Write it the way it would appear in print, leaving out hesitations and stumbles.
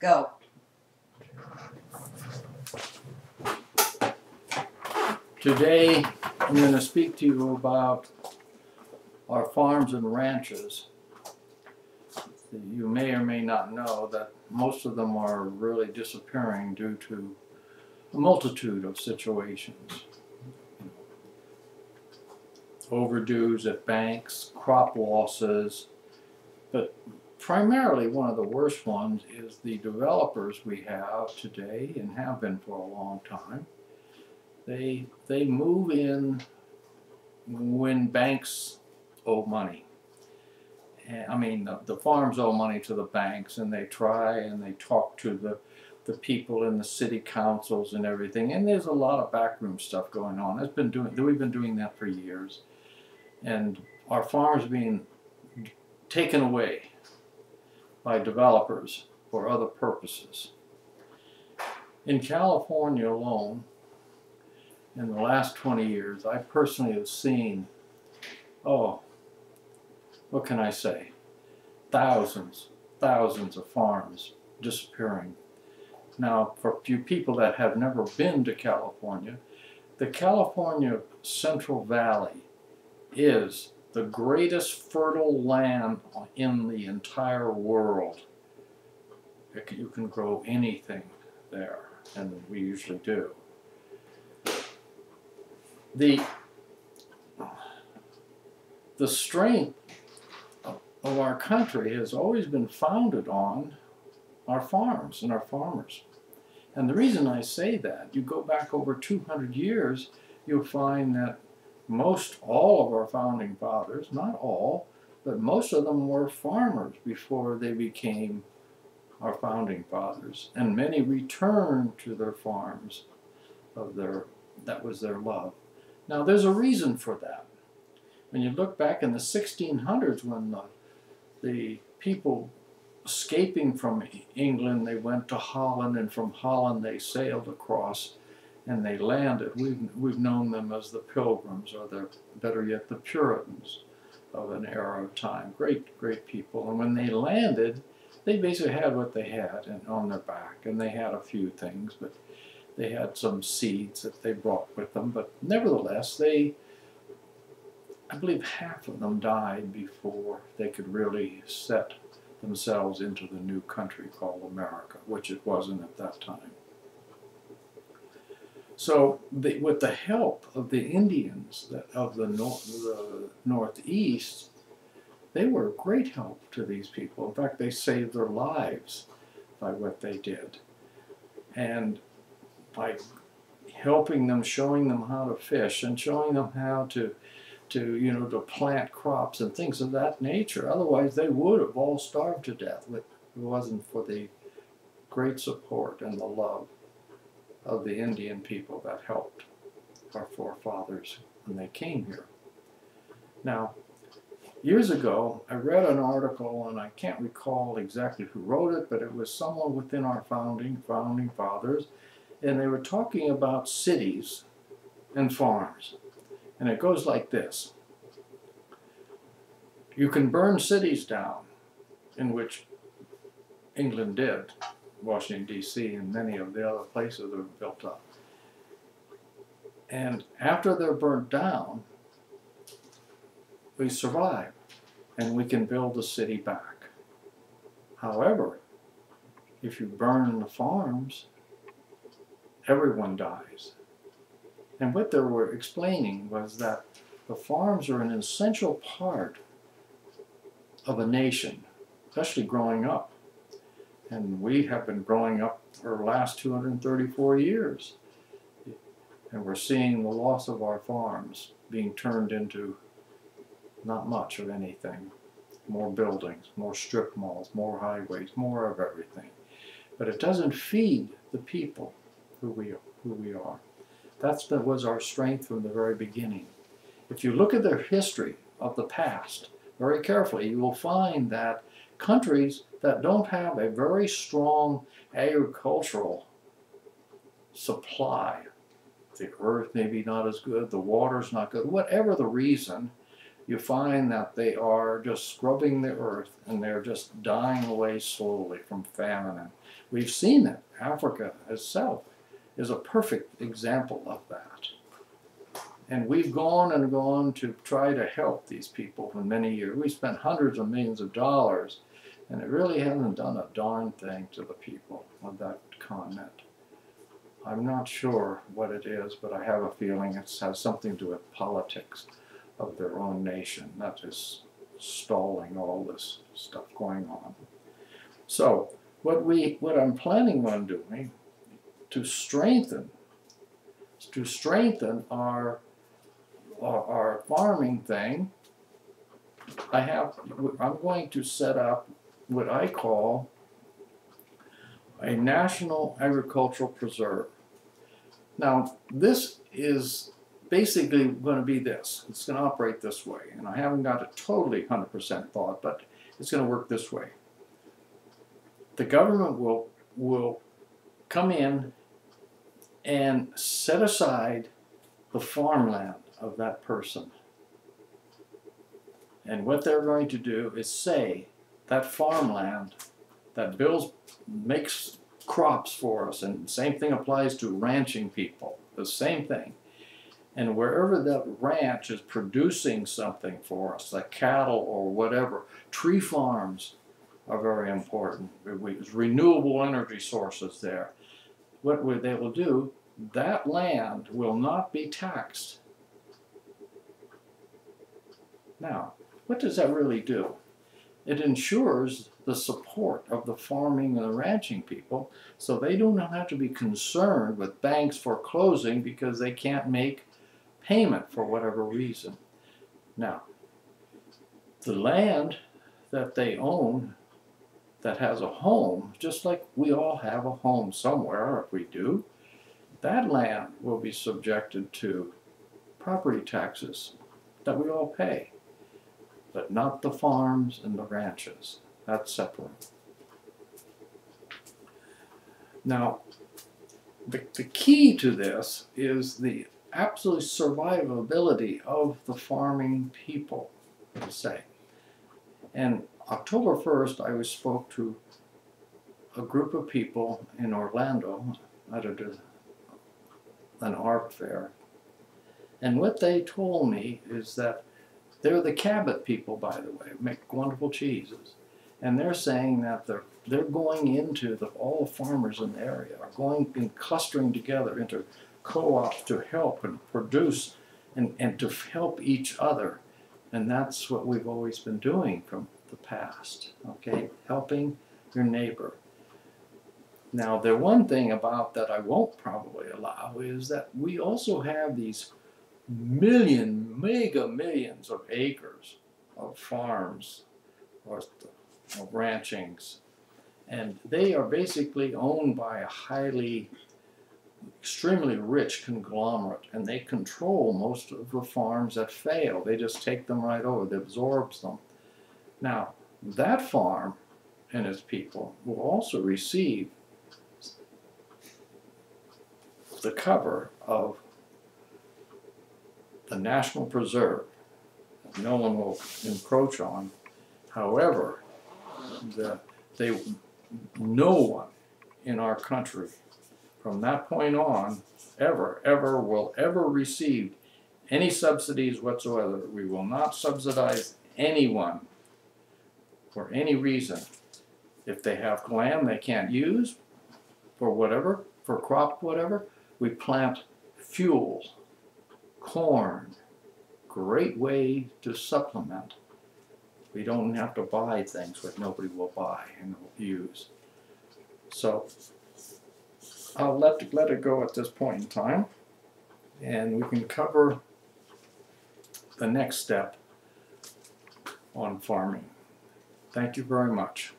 Go. Today, I'm going to speak to you about our farms and ranches. You may or may not know that most of them are really disappearing due to a multitude of situations. Overdues at banks, crop losses, but primarily one of the worst ones is the developers we have today and have been for a long time. They move in when banks owe money. I mean, the farms owe money to the banks, and they try and they talk to the people in the city councils and everything. And there's a lot of backroom stuff going on. We've been doing that for years, and our farms being taken away by developers for other purposes. In California alone, in the last 20 years, I personally have seen, what can I say? Thousands of farms disappearing. Now, for you people that have never been to California, the California Central Valley is the greatest fertile land in the entire world. You can grow anything there, and we usually do. The strength of our country has always been founded on our farms and our farmers. And the reason I say that, you go back over 200 years, you'll find that all of our founding fathers, not all, but most of them were farmers before they became our founding fathers. And many returned to their farms that was their love. Now, there's a reason for that. When you look back in the 1600s, when the people escaping from England, they went to Holland, and from Holland they sailed across and they landed. We've known them as the Pilgrims, or better yet, the Puritans of an era of time. Great people. And when they landed, they basically had what they had on their back, and they had a few things, but they had some seeds that they brought with them, but nevertheless, I believe half of them died before they could really set themselves into the new country called America, which it wasn't at that time. So with the help of the Indians of the Northeast, they were a great help to these people. In fact, they saved their lives by what they did. And by helping them, showing them how to fish, and showing them how to plant crops and things of that nature. Otherwise, they would have all starved to death if it wasn't for the great support and the love of the Indian people that helped our forefathers when they came here. Now, years ago, I read an article, and I can't recall exactly who wrote it, but it was someone within our founding fathers, and they were talking about cities and farms. And it goes like this. You can burn cities down, in which England did, Washington, D.C., and many of the other places that were built up. And after they're burnt down, we survive, and we can build the city back. However, if you burn the farms, everyone dies. And what they were explaining was that the farms are an essential part of a nation, especially growing up. And we have been growing up for the last 234 years. And we're seeing the loss of our farms being turned into not much of anything. More buildings, more strip malls, more highways, more of everything. But it doesn't feed the people who we are. That was our strength from the very beginning. If you look at the history of the past very carefully, you will find that countries that don't have a very strong agricultural supply, the earth may be not as good, the water's not good, whatever the reason, you find that they are just scrubbing the earth and they're just dying away slowly from famine. And we've seen it. Africa itself is a perfect example of that. And we've gone and gone to try to help these people for many years. We spent hundreds of millions of dollars, and it really hasn't done a darn thing to the people of that continent. I'm not sure what it is, but I have a feeling it has something to do with politics of their own nation that is stalling all this stuff going on. So what I'm planning on doing to strengthen our farming thing, I'm going to set up what I call a national agricultural preserve. Now, this is basically going to be this. It's going to operate this way, and I haven't got it totally 100% thought, but it's going to work this way. The government will come in and set aside the farmland of that person. And what they're going to do is say that farmland that makes crops for us, and the same thing applies to ranching people, the same thing. And wherever that ranch is producing something for us, like cattle or whatever, tree farms are very important. There's renewable energy sources there. What they will do, that land will not be taxed. Now, what does that really do? It ensures the support of the farming and the ranching people, so they do not have to be concerned with banks foreclosing because they can't make payment for whatever reason. Now, the land that they own that has a home, just like we all have a home somewhere, if we do, that land will be subjected to property taxes that we all pay, but not the farms and the ranches. That's separate. Now, the key to this is the absolute survivability of the farming people, per se. And October 1st, I spoke to a group of people in Orlando at an art fair. And what they told me is that they're the Cabot people, by the way, make wonderful cheeses. And they're saying that they're going into all the farmers in the area, are going and clustering together into co-ops to help and produce and to help each other. And that's what we've always been doing from the past, okay? Helping your neighbor. Now, the one thing about that I won't probably allow is that we also have these mega millions of acres of farms or of ranchings, and they are basically owned by a extremely rich conglomerate, and they control most of the farms that fail. They just take them right over, they absorb them. Now, that farm and its people will also receive the cover of the National Preserve. No one will encroach on. However, no one in our country from that point on will ever receive any subsidies whatsoever. We will not subsidize anyone for any reason. If they have land they can't use for whatever, for crop whatever, we plant fuel, corn, great way to supplement. We don't have to buy things that nobody will buy and use. So I'll let it go at this point in time, and we can cover the next step on farming. Thank you very much.